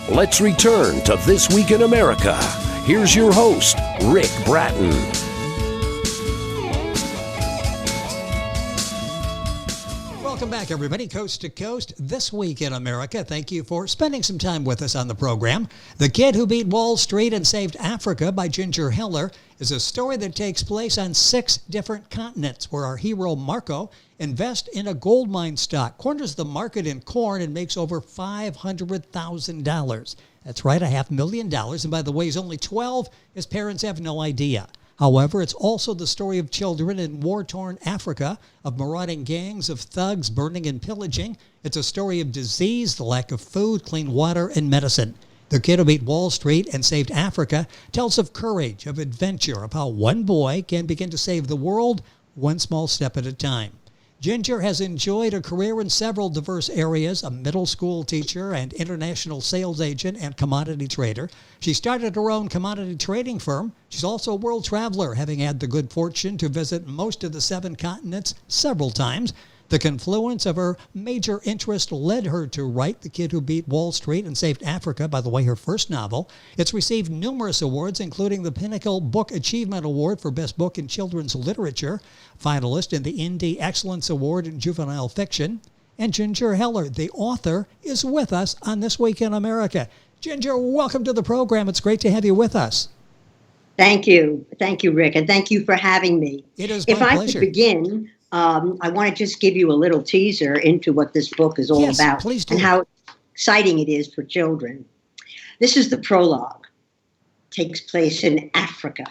Let's return to This Week in America. Here's your host, Rick Bratton. Welcome back, everybody, coast to coast, This Week in America. Thank you for spending some time with us on the program. The Kid Who Beat Wall Street and Saved Africa by Ginger Hiller is a story that takes place on 6 different continents, where our hero Marco invests in a gold mine stock, corners the market in corn, and makes over $500,000. That's right, $500,000. And by the way, he's only 12. His parents have no idea. However, it's also the story of children in war-torn Africa, of marauding gangs of thugs burning and pillaging. It's a story of disease, the lack of food, clean water, and medicine. The Kid Who Beat Wall Street and Saved Africa tells of courage, of adventure, of how one boy can begin to save the world one small step at a time. Ginger has enjoyed a career in several diverse areas, a middle school teacher and international sales agent and commodity trader. She started her own commodity trading firm. She's also a world traveler, having had the good fortune to visit most of the 7 continents several times. The confluence of her major interest led her to write The Kid Who Beat Wall Street and Saved Africa, by the way, her first novel. It's received numerous awards, including the Pinnacle Book Achievement Award for Best Book in Children's Literature, finalist in the Indie Excellence Award in Juvenile Fiction. And Ginger Hiller, the author, is with us on This Week in America. Ginger, welcome to the program. It's great to have you with us. Thank you. Thank you, Rick, and thank you for having me. It is my pleasure. If I could begin, I want to just give you a little teaser into what this book is all about and how exciting it is for children. This is the prologue. It takes place in Africa.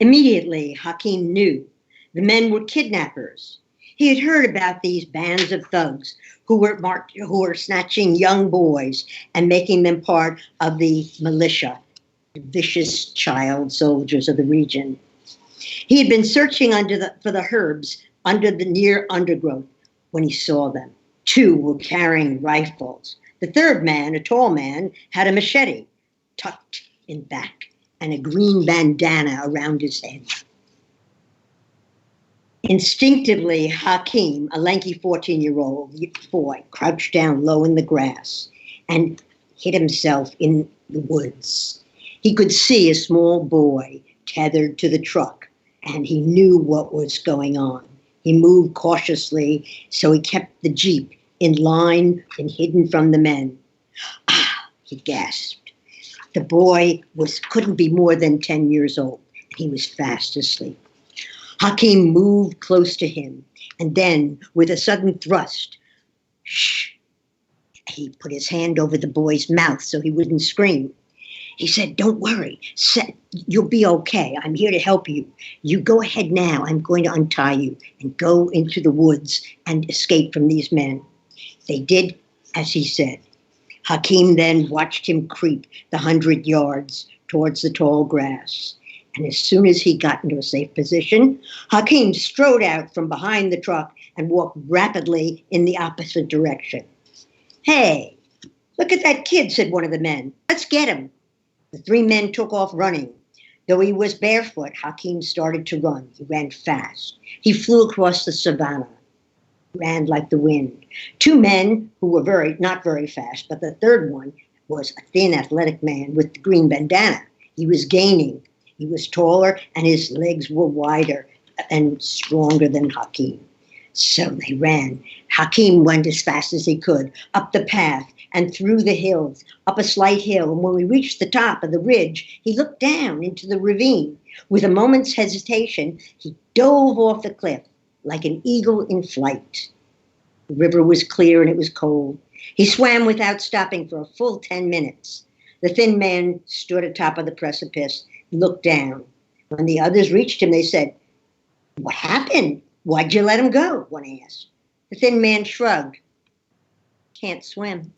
Immediately, Hakim knew the men were kidnappers. He had heard about these bands of thugs who were snatching young boys and making them part of the militia, the vicious child soldiers of the region. He had been searching for the herbs under the near undergrowth when he saw them. 2 were carrying rifles. The third man, a tall man, had a machete tucked in back and a green bandana around his head. Instinctively, Hakim, a lanky 14-year-old boy, crouched down low in the grass and hid himself in the woods. He could see a small boy tethered to the truck, and he knew what was going on. He moved cautiously, so he kept the Jeep in line and hidden from the men. Ah, he gasped. The boy couldn't be more than 10 years old, and he was fast asleep. Hakim moved close to him, and then, with a sudden thrust, shh, he put his hand over the boy's mouth so he wouldn't scream. He said, "Don't worry. You'll be okay. I'm here to help you. You go ahead now. I'm going to untie you and go into the woods and escape from these men." They did as he said. Hakim then watched him creep the 100 yards towards the tall grass. And as soon as he got into a safe position, Hakim strode out from behind the truck and walked rapidly in the opposite direction. "Hey, look at that kid," said one of the men. "Let's get him." The 3 men took off running. Though he was barefoot, Hakim started to run. He ran fast. He flew across the savannah, ran like the wind. 2 men who were not very fast, but the third one was a thin, athletic man with the green bandana. He was gaining. He was taller, and his legs were wider and stronger than Hakim. So they ran. Hakim went as fast as he could, up the path and through the hills, up a slight hill. And when we reached the top of the ridge, he looked down into the ravine. With a moment's hesitation, he dove off the cliff like an eagle in flight. The river was clear and it was cold. He swam without stopping for a full 10 minutes. The thin man stood atop of the precipice and looked down. When the others reached him, they said, "What happened? Why'd you let him go?" one asked. The thin man shrugged. "Can't swim."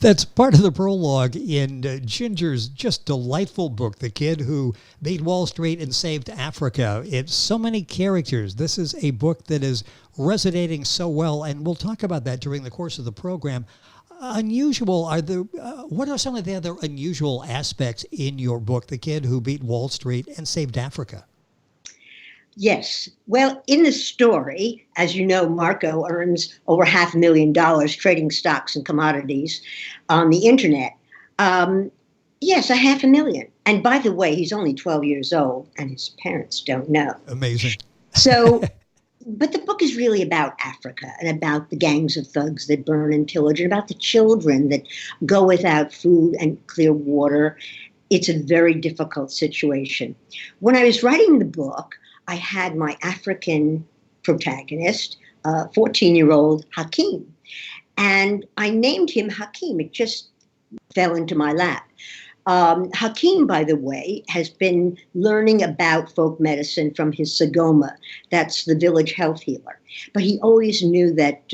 That's part of the prologue in Ginger's just delightful book, The Kid Who Beat Wall Street and Saved Africa. It's so many characters. This is a book that is resonating so well, and we'll talk about that during the course of the program. What are some of the other unusual aspects in your book, The Kid Who Beat Wall Street and Saved Africa? Yes. Well, in the story, as you know, Marco earns over $500,000 trading stocks and commodities on the internet. Um, yes, a 500,000. And by the way, he's only 12 years old, and his parents don't know. Amazing. So, but the book is really about Africa and about the gangs of thugs that burn and pillage, and about the children that go without food and clear water. It's a very difficult situation. When I was writing the book, I had my African protagonist, 14-year-old Hakeem. And I named him Hakeem. It just fell into my lap. Hakeem, by the way, has been learning about folk medicine from his Sagoma. That's the village health healer. But he always knew that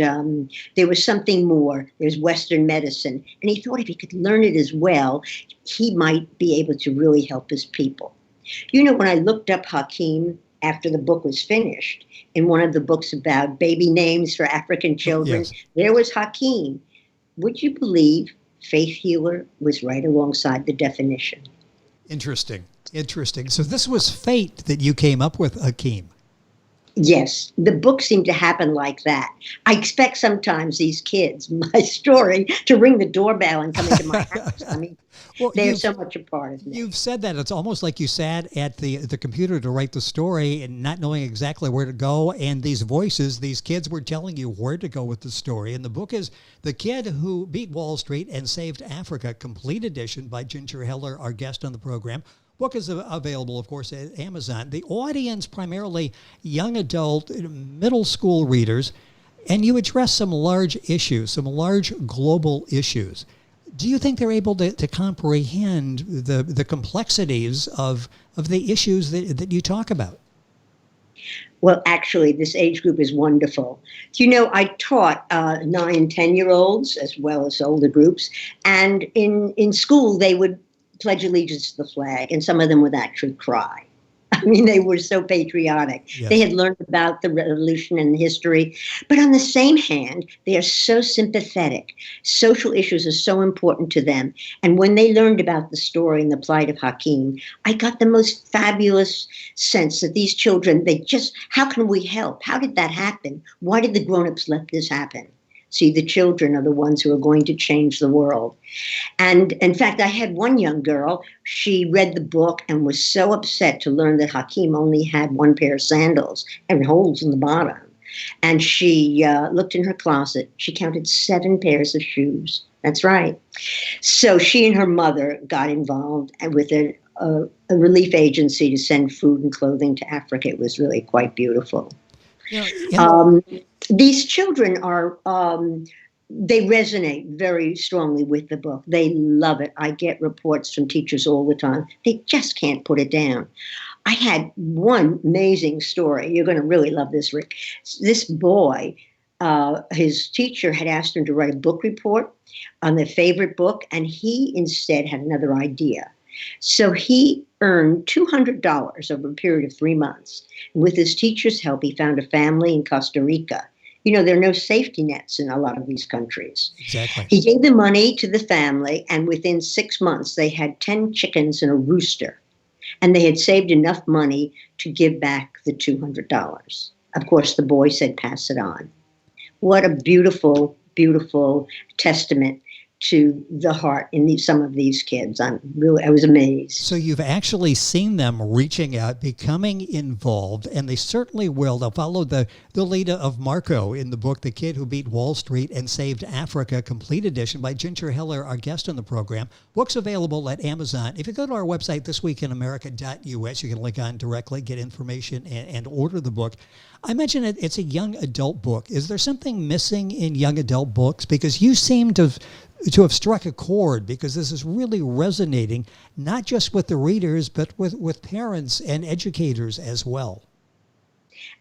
there was something more. There's Western medicine. And he thought if he could learn it as well, he might be able to really help his people. You know, when I looked up Hakeem after the book was finished, in one of the books about baby names for African children, Yes. there was Hakeem. Would you believe faith healer was right alongside the definition? Interesting. Interesting. So this was fate that you came up with, Hakeem. Yes, the books seem to happen like that. I expect sometimes these kids, my story, to ring the doorbell and come into my house. I mean, Well, they're you've- so much a part of me. You've said that. It's almost like you sat at the computer to write the story and not knowing exactly where to go. And these voices, these kids were telling you where to go with the story. And the book is The Kid Who Beat Wall Street and Saved Africa, complete edition by Ginger Heller, our guest on the program. Book is available, of course, at Amazon. The audience, primarily young adult, middle school readers, and you address some large issues, some large global issues. Do you think they're able to comprehend the complexities of the issues that you talk about? Well, actually, this age group is wonderful. You know, I taught 9 and 10-year-olds as well as older groups. And in school, they would pledge allegiance to the flag, and some of them would actually cry. I mean, they were so patriotic. Yes. They had learned about the revolution and history. But on the same hand, they are so sympathetic. Social issues are so important to them. And when they learned about the story and the plight of Hakeem, I got the most fabulous sense that these children, how can we help? How did that happen? Why did the grown-ups let this happen? See, the children are the ones who are going to change the world. And in fact, I had one young girl, she read the book and was so upset to learn that Hakeem only had one pair of sandals and holes in the bottom. And she looked in her closet. She counted 7 pairs of shoes. That's right. So she and her mother got involved with a relief agency to send food and clothing to Africa. It was really quite beautiful. These children are, they resonate very strongly with the book. They love it. I get reports from teachers all the time. They just can't put it down. I had one amazing story. You're going to really love this, Rick. This boy, his teacher had asked him to write a book report on their favorite book, and he instead had another idea. So he earned $200 over a period of 3 months. And with his teacher's help, he found a family in Costa Rica. You know, there are no safety nets in a lot of these countries. Exactly. He gave the money to the family, and within 6 months, they had 10 chickens and a rooster. And they had saved enough money to give back the $200. Of course, the boy said, pass it on. What a beautiful, beautiful testament to the heart in some of these kids. I was amazed. So you've actually seen them reaching out, becoming involved, and they certainly will. They'll follow the lead of Marco in the book, The Kid Who Beat Wall Street and Saved Africa, complete edition by Ginger Heller, our guest on the program. Book's available at Amazon. If you go to our website, thisweekinamerica.us, you can link on directly, get information, and order the book. I mentioned it's a young adult book. Is there something missing in young adult books? Because you seem to have struck a chord, because this is really resonating, not just with the readers, but with parents and educators as well.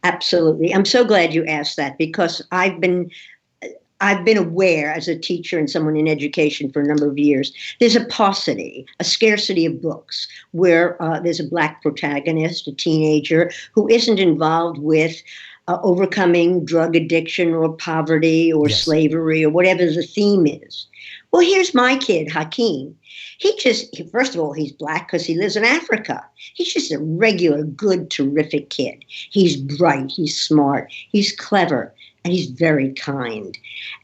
Absolutely. I'm so glad you asked that, because I've been aware as a teacher and someone in education for a number of years, there's a paucity, a scarcity of books where there's a Black protagonist, a teenager, who isn't involved with overcoming drug addiction or poverty or Yes. slavery or whatever the theme is. Well, here's my kid, Hakeem. First of all, he's black because he lives in Africa. He's just a regular, good, terrific kid. He's bright, he's smart, he's clever, and he's very kind.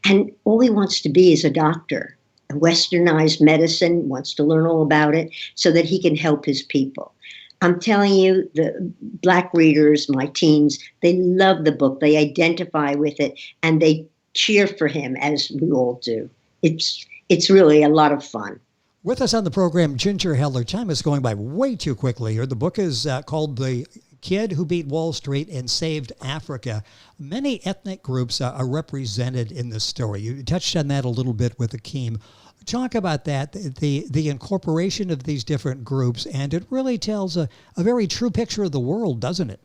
And all he wants to be is a doctor. Westernized medicine, wants to learn all about it so that he can help his people. I'm telling you, the black readers, my teens, they love the book. They identify with it and they cheer for him, as we all do. It's really a lot of fun. With us on the program, Ginger Heller. Time is going by way too quickly here. The book is called The Kid Who Beat Wall Street and Saved Africa. Many ethnic groups are represented in this story. You touched on that a little bit with Hakeem. Talk about that, the incorporation of these different groups, and it really tells a very true picture of the world, doesn't it?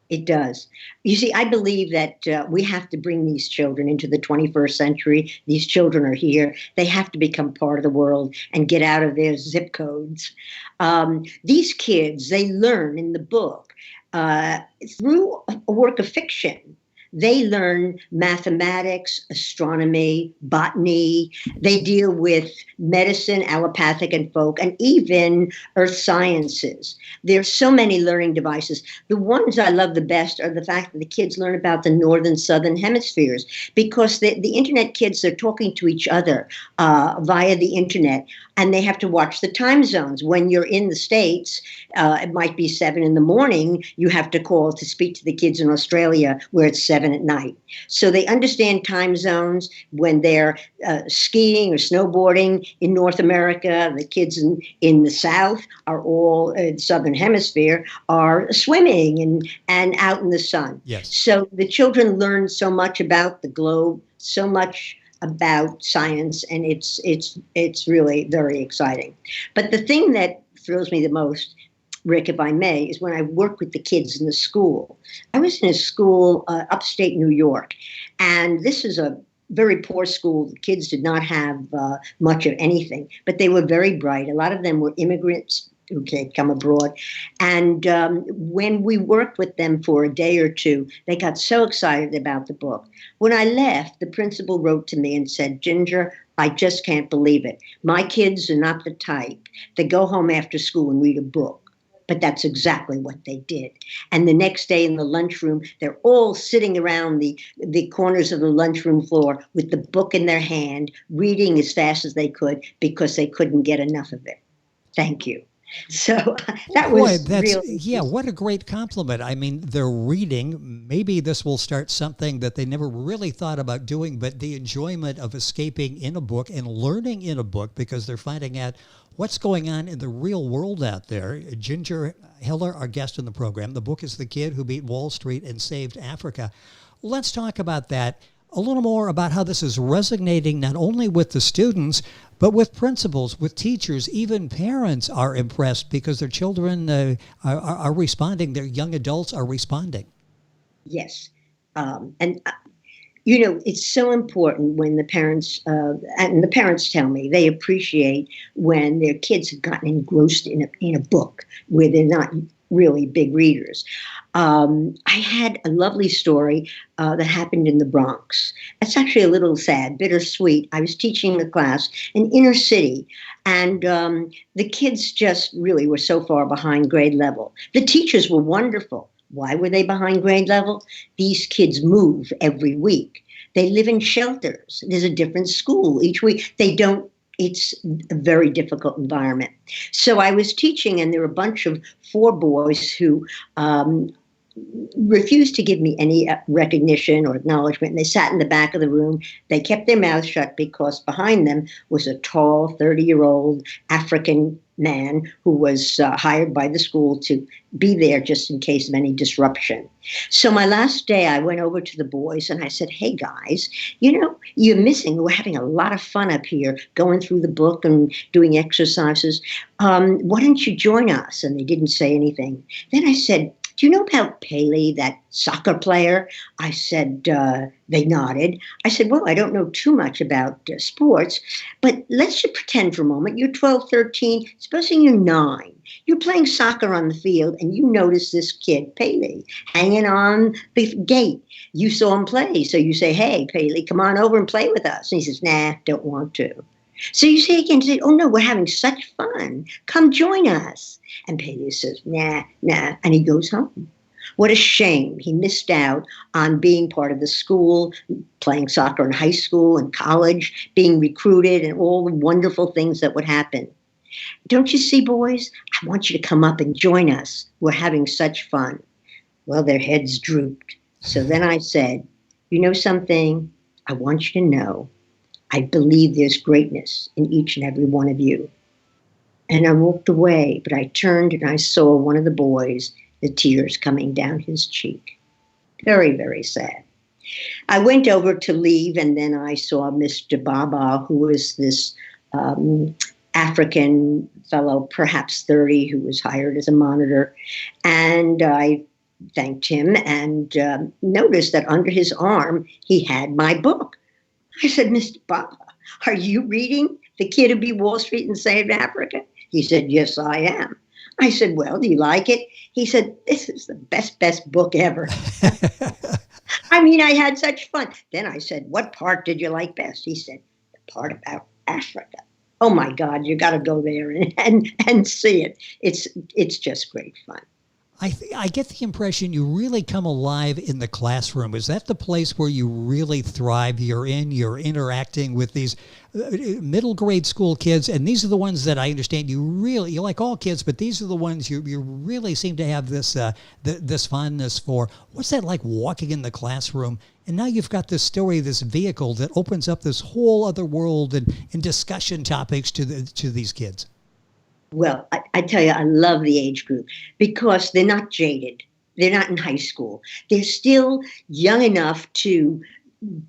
It does. You see, I believe that we have to bring these children into the 21st century. These children are here. They have to become part of the world and get out of their zip codes. These kids, they learn in the book through a work of fiction. They learn mathematics, astronomy, botany. They deal with medicine, allopathic and folk, and even earth sciences. There's so many learning devices. The ones I love the best are the fact that the kids learn about the northern, southern hemispheres, because the internet kids are talking to each other via the internet, and they have to watch the time zones. When you're in the States, it might be 7 a.m. You have to call to speak to the kids in Australia where it's 7 at night. So they understand time zones. When they're skiing or snowboarding in North America, the kids in the South are all, in the Southern Hemisphere, are swimming and out in the sun. Yes. So the children learn so much about the globe, so much about science, and it's really very exciting. But the thing that thrills me the most, Rick, if I may, is when I work with the kids in the school. I was in a school upstate New York, and this is a very poor school. The kids did not have much of anything, but they were very bright. A lot of them were immigrants who had come abroad. And when we worked with them for a day or two, they got so excited about the book. When I left, the principal wrote to me and said, Ginger, I just can't believe it. My kids are not the type that go home after school and read a book. But that's exactly what they did. And the next day in the lunchroom, they're all sitting around the corners of the lunchroom floor with the book in their hand, reading as fast as they could because they couldn't get enough of it. Thank you. So that was what a great compliment. I mean, they're reading. Maybe this will start something that they never really thought about doing, but the enjoyment of escaping in a book and learning in a book because they're finding out what's going on in the real world out there. Ginger Heller, our guest in the program. The book is The Kid Who Beat Wall Street and Saved Africa. Let's talk about that. A little more about how this is resonating not only with the students, but with principals, with teachers. Even parents are impressed because their children are responding. Their young adults are responding. Yes. You know, it's so important when the parents, and the parents tell me they appreciate when their kids have gotten engrossed in a book where they're not really big readers. I had a lovely story that happened in the Bronx. It's actually a little sad, bittersweet. I was teaching a class in inner city, and the kids just really were so far behind grade level. The teachers were wonderful. Why were they behind grade level? These kids move every week. They live in shelters. There's a different school each week. It's a very difficult environment. So I was teaching, and there were a bunch of 4 boys who refused to give me any recognition or acknowledgement. And they sat in the back of the room. They kept their mouths shut because behind them was a tall 30-year-old African man who was hired by the school to be there just in case of any disruption. So my last day, I went over to the boys and I said, hey guys, you know, you're missing. We're having a lot of fun up here going through the book and doing exercises. Why don't you join us? And they didn't say anything. Then I said, do you know about Pele, that soccer player? I said, they nodded. I said, well, I don't know too much about sports, but let's just pretend for a moment. You're 12, 13, supposing you're 9. You're playing soccer on the field and you notice this kid, Pele, hanging on the gate. You saw him play. So you say, hey, Pele, come on over and play with us. And he says, nah, don't want to. So you say again, oh no, we're having such fun. Come join us. And Pele says, nah. And he goes home. What a shame. He missed out on being part of the school, playing soccer in high school and college, being recruited, and all the wonderful things that would happen. Don't you see, boys? I want you to come up and join us. We're having such fun. Well, their heads drooped. So then I said, you know something? I want you to know I believe there's greatness in each and every one of you. And I walked away, but I turned and I saw one of the boys, the tears coming down his cheek. Very, very sad. I went over to leave, and then I saw Mr. Baba, who was this African fellow, perhaps 30, who was hired as a monitor. And I thanked him and noticed that under his arm, he had my book. I said, Mr. Baba, are you reading The Kid Who Beat Wall Street and Saved Africa? He said, yes, I am. I said, well, do you like it? He said, this is the best book ever. I mean, I had such fun. Then I said, what part did you like best? He said, the part about Africa. Oh, my God, you got to go there and see it. It's just great fun. I get the impression you really come alive in the classroom. Is that the place where you really thrive? You're interacting with these middle grade school kids, and these are the ones that I understand you like all kids, but these are the ones you really seem to have this this fondness for. What's that like, walking in the classroom? And now you've got this story, this vehicle that opens up this whole other world and discussion topics to these kids. Well, I tell you, I love the age group because they're not jaded. They're not in high school. They're still young enough to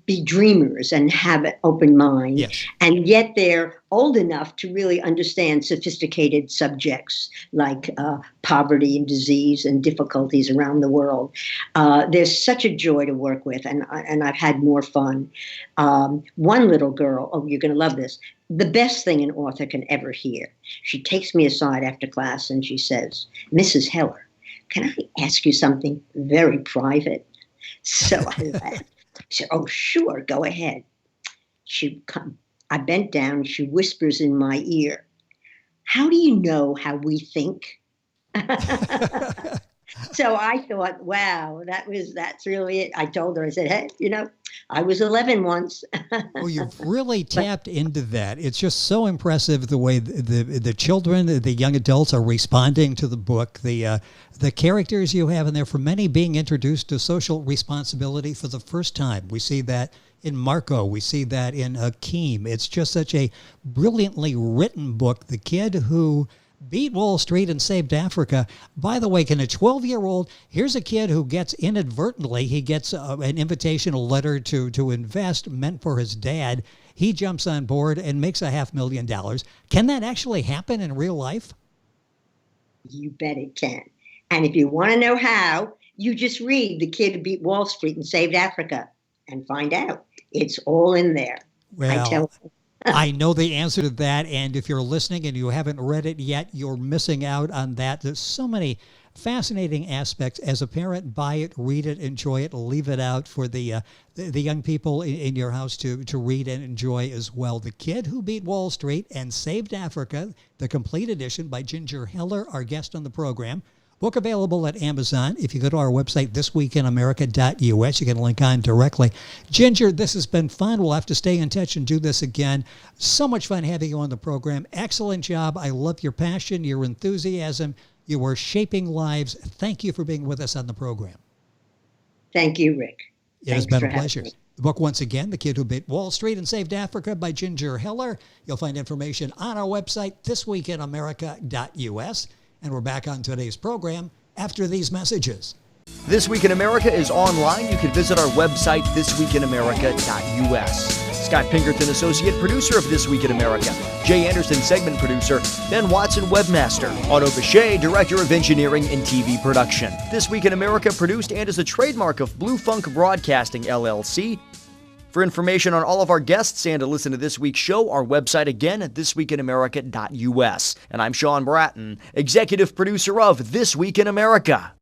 be dreamers and have an open mind. Yes. And yet they're old enough to really understand sophisticated subjects like poverty and disease and difficulties around the world. They're such a joy to work with, and I've had more fun. One little girl, oh, you're going to love this, the best thing an author can ever hear. She takes me aside after class and she says, Mrs. Heller, can I ask you something very private? So I laughed. I said, oh, sure, go ahead. I bent down. She whispers in my ear, how do you know how we think? So I thought, wow, that's really it. I told her, I said, hey, I was 11 once. Well, you've really tapped into that. It's just so impressive the way the children, the young adults are responding to the book. The characters you have in there, for many being introduced to social responsibility for the first time. We see that in Marco. We see that in Akeem. It's just such a brilliantly written book. The Kid Who Beat Wall Street and Saved Africa. By the way, can a 12-year-old, here's a kid who gets inadvertently, he gets an invitational letter to invest meant for his dad. He jumps on board and makes $500,000. Can that actually happen in real life? You bet it can. And if you want to know how, you just read The Kid Who Beat Wall Street and Saved Africa and find out. It's all in there. Well, I tell you. I know the answer to that, and if you're listening and you haven't read it yet, you're missing out on that. There's so many fascinating aspects. As a parent, buy it, read it, enjoy it, leave it out for the young people in your house to read and enjoy as well. The Kid Who Beat Wall Street and Saved Africa, the complete edition by Ginger Heller, our guest on the program. Book available at Amazon. If you go to our website, thisweekinamerica.us, you can link on directly. Ginger, this has been fun. We'll have to stay in touch and do this again. So much fun having you on the program. Excellent job. I love your passion, your enthusiasm. You are shaping lives. Thank you for being with us on the program. Thank you, Rick. It has been a pleasure. The book, once again, The Kid Who Beat Wall Street and Saved Africa by Ginger Heller. You'll find information on our website, thisweekinamerica.us. And we're back on today's program after these messages. This Week in America is online. You can visit our website, thisweekinamerica.us. Scott Pinkerton, associate producer of This Week in America. Jay Anderson, segment producer. Ben Watson, webmaster. Otto Bechet, director of engineering and TV production. This Week in America produced and is the trademark of Blue Funk Broadcasting, LLC. For information on all of our guests and to listen to this week's show, our website again at thisweekinamerica.us. And I'm Sean Bratton, executive producer of This Week in America.